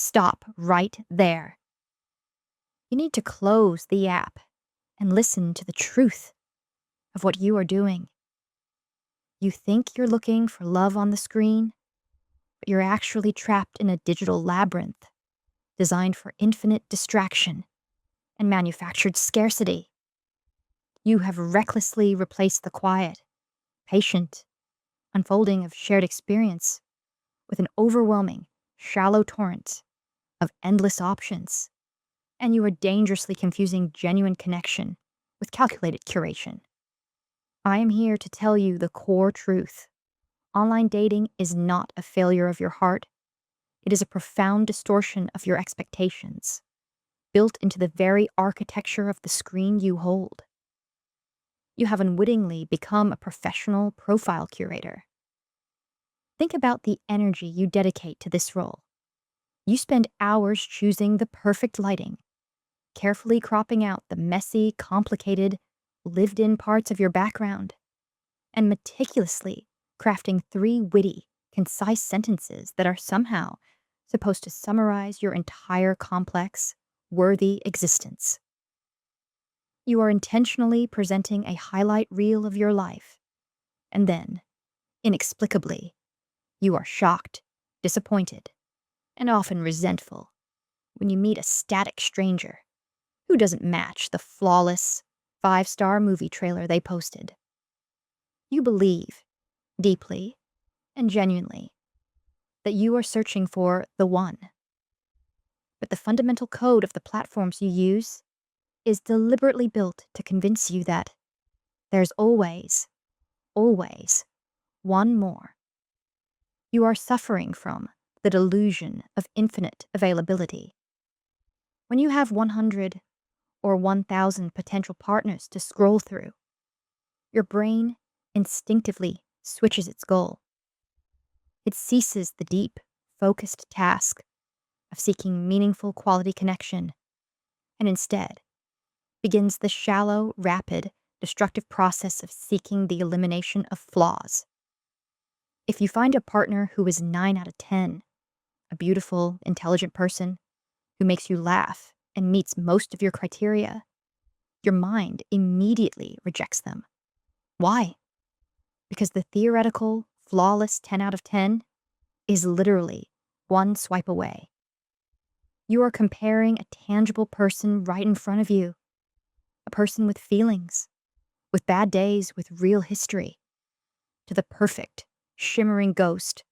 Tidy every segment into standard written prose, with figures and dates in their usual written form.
stop right there. You need to close the app and listen to the truth of what you are doing. You think you're looking for love on the screen, but you're actually trapped in a digital labyrinth designed for infinite distraction and manufactured scarcity. You have recklessly replaced the quiet, patient unfolding of shared experience with an overwhelming, shallow torrent of endless options. And you are dangerously confusing genuine connection with calculated curation. I am here to tell you the core truth. Online dating is not a failure of your heart. It is a profound distortion of your expectations, built into the very architecture of the screen you hold. You have unwittingly become a professional profile curator. Think about the energy you dedicate to this role. You spend hours choosing the perfect lighting, carefully cropping out the messy, complicated, lived in parts of your background, and meticulously crafting 3 witty, concise sentences that are somehow supposed to summarize your entire complex, worthy existence. You are intentionally presenting a highlight reel of your life, and then, inexplicably, you are shocked, disappointed, and often resentful when you meet a static stranger who doesn't match the flawless, 5-star movie trailer they posted. You believe, deeply and genuinely, that you are searching for the one. But the fundamental code of the platforms you use is deliberately built to convince you that there's always, always one more. You are suffering from the delusion of infinite availability. When you have 100 or 1,000 potential partners to scroll through, your brain instinctively switches its goal. It ceases the deep, focused task of seeking meaningful quality connection, and instead begins the shallow, rapid, destructive process of seeking the elimination of flaws. If you find a partner who is 9 out of 10, a beautiful, intelligent person who makes you laugh and meets most of your criteria, your mind immediately rejects them. Why? Because the theoretical, flawless 10 out of 10 is literally one swipe away. You are comparing a tangible person right in front of you, a person with feelings, with bad days, with real history, to the perfect, shimmering ghost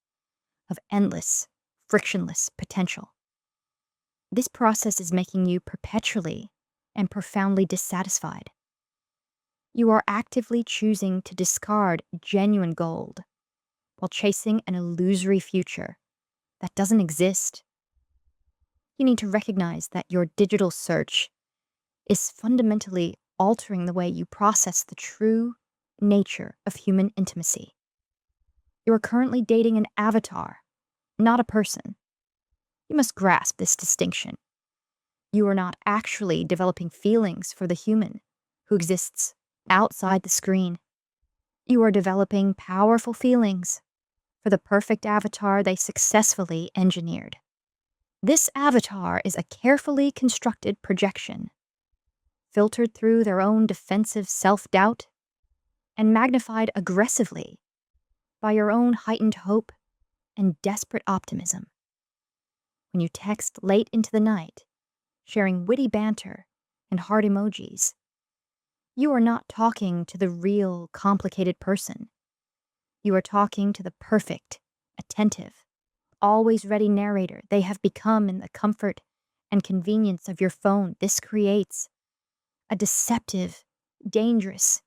of endless, frictionless potential. This process is making you perpetually and profoundly dissatisfied. You are actively choosing to discard genuine gold while chasing an illusory future that doesn't exist. You need to recognize that your digital search is fundamentally altering the way you process the true nature of human intimacy. You are currently dating an avatar, not a person. You must grasp this distinction. You are not actually developing feelings for the human who exists outside the screen. You are developing powerful feelings for the perfect avatar they successfully engineered. This avatar is a carefully constructed projection, filtered through their own defensive self-doubt and magnified aggressively by your own heightened hope and desperate optimism. When you text late into the night, sharing witty banter and heart emojis, you are not talking to the real, complicated person. You are talking to the perfect, attentive, always ready narrator they have become in the comfort and convenience of your phone. This creates a deceptive, dangerous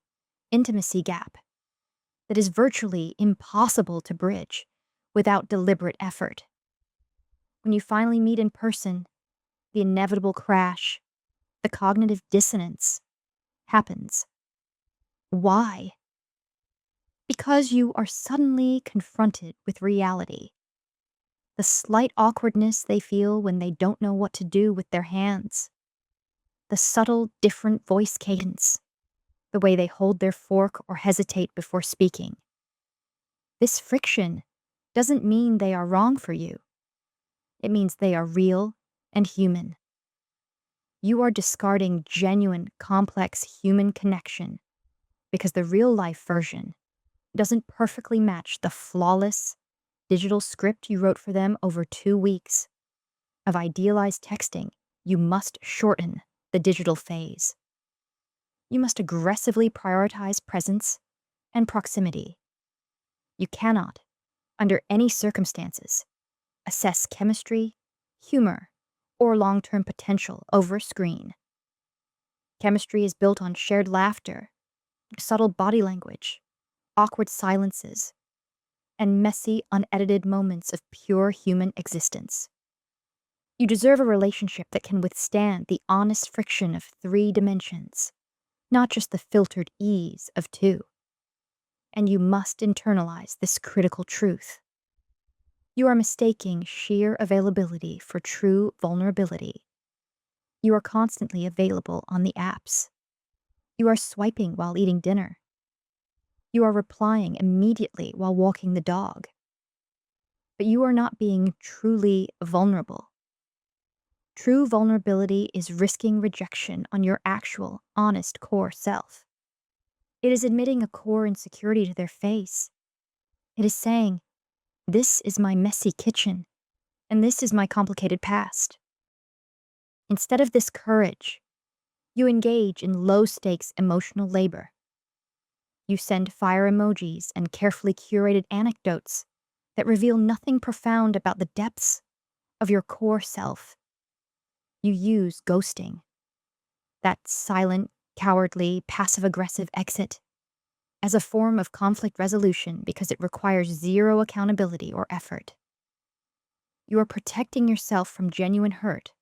intimacy gap that is virtually impossible to bridge without deliberate effort. When you finally meet in person, the inevitable crash, the cognitive dissonance, happens. Why? Because you are suddenly confronted with reality. The slight awkwardness they feel when they don't know what to do with their hands. The subtle, different voice cadence. The way they hold their fork or hesitate before speaking. This friction doesn't mean they are wrong for you. It means they are real and human. You are discarding genuine, complex human connection because the real life version doesn't perfectly match the flawless digital script you wrote for them over 2 weeks of idealized texting. You must shorten the digital phase. You must aggressively prioritize presence and proximity. You cannot, under any circumstances, assess chemistry, humor, or long term potential over a screen. Chemistry is built on shared laughter, subtle body language, awkward silences, and messy, unedited moments of pure human existence. You deserve a relationship that can withstand the honest friction of 3 dimensions, not just the filtered ease of 2. And you must internalize this critical truth. You are mistaking sheer availability for true vulnerability. You are constantly available on the apps. You are swiping while eating dinner. You are replying immediately while walking the dog. But you are not being truly vulnerable. True vulnerability is risking rejection on your actual, honest core self. It is admitting a core insecurity to their face. It is saying, "This is my messy kitchen, and this is my complicated past." Instead of this courage, you engage in low stakes emotional labor. You send fire emojis and carefully curated anecdotes that reveal nothing profound about the depths of your core self. You use ghosting, that silent, cowardly, passive aggressive exit, as a form of conflict resolution because it requires zero accountability or effort. You are protecting yourself from genuine hurt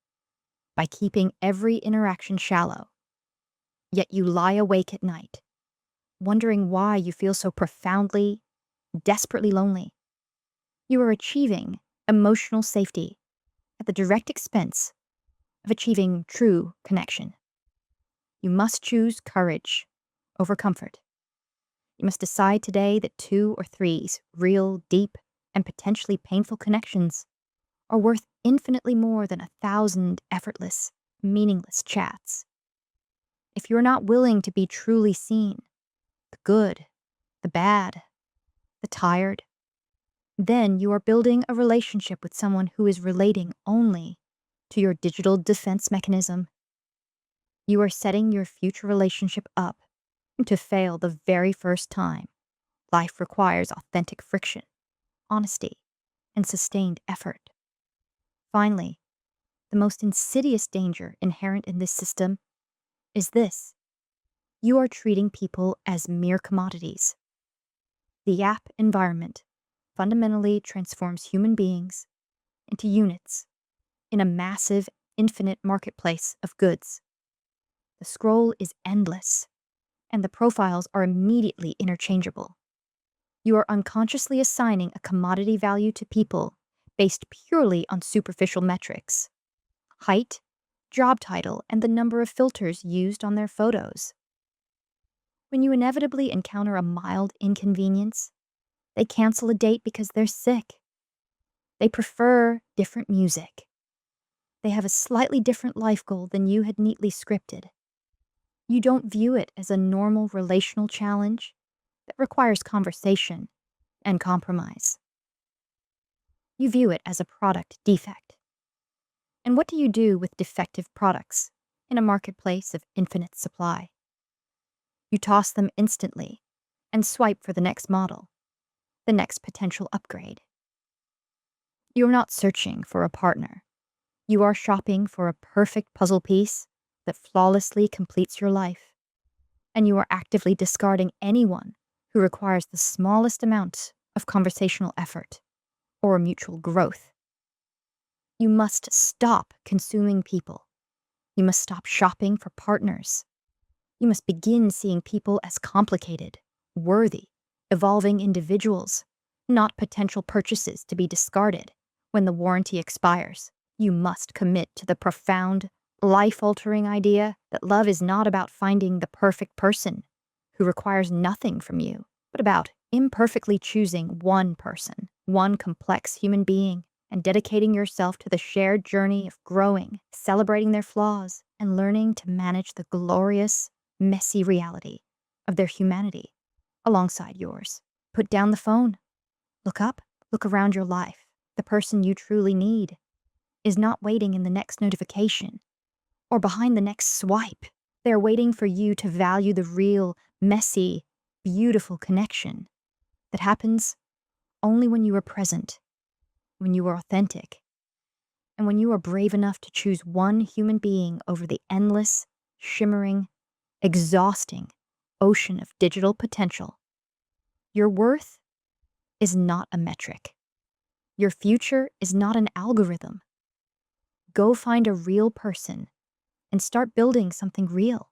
by keeping every interaction shallow. Yet you lie awake at night, wondering why you feel so profoundly, desperately lonely. You are achieving emotional safety at the direct expense of achieving true connection. You must choose courage over comfort. You must decide today that 2 or 3's real, deep, and potentially painful connections are worth infinitely more than 1,000 effortless, meaningless chats. If you're not willing to be truly seen, the good, the bad, the tired, then you are building a relationship with someone who is relating only to your digital defense mechanism. You are setting your future relationship up to fail the very first time. Life requires authentic friction, honesty, and sustained effort. Finally, the most insidious danger inherent in this system is this: you are treating people as mere commodities. The app environment fundamentally transforms human beings into units in a massive, infinite marketplace of goods. The scroll is endless, and the profiles are immediately interchangeable. You are unconsciously assigning a commodity value to people based purely on superficial metrics: height, job title, and the number of filters used on their photos. When you inevitably encounter a mild inconvenience, they cancel a date because they're sick. They prefer different music. They have a slightly different life goal than you had neatly scripted. You don't view it as a normal relational challenge that requires conversation and compromise. You view it as a product defect. And what do you do with defective products in a marketplace of infinite supply? You toss them instantly and swipe for the next model, the next potential upgrade. You are not searching for a partner. You are shopping for a perfect puzzle piece that flawlessly completes your life. And you are actively discarding anyone who requires the smallest amount of conversational effort or mutual growth. You must stop consuming people. You must stop shopping for partners. You must begin seeing people as complicated, worthy, evolving individuals, not potential purchases to be discarded when the warranty expires. You must commit to the profound, life-altering idea that love is not about finding the perfect person who requires nothing from you, but about imperfectly choosing one person, one complex human being, and dedicating yourself to the shared journey of growing, celebrating their flaws, and learning to manage the glorious, messy reality of their humanity alongside yours. Put down the phone. Look up. Look around your life. The person you truly need is not waiting in the next notification or behind the next swipe. They're waiting for you to value the real, messy, beautiful connection that happens only when you are present, when you are authentic, and when you are brave enough to choose one human being over the endless, shimmering, exhausting ocean of digital potential. Your worth is not a metric. Your future is not an algorithm. Go find a real person and start building something real.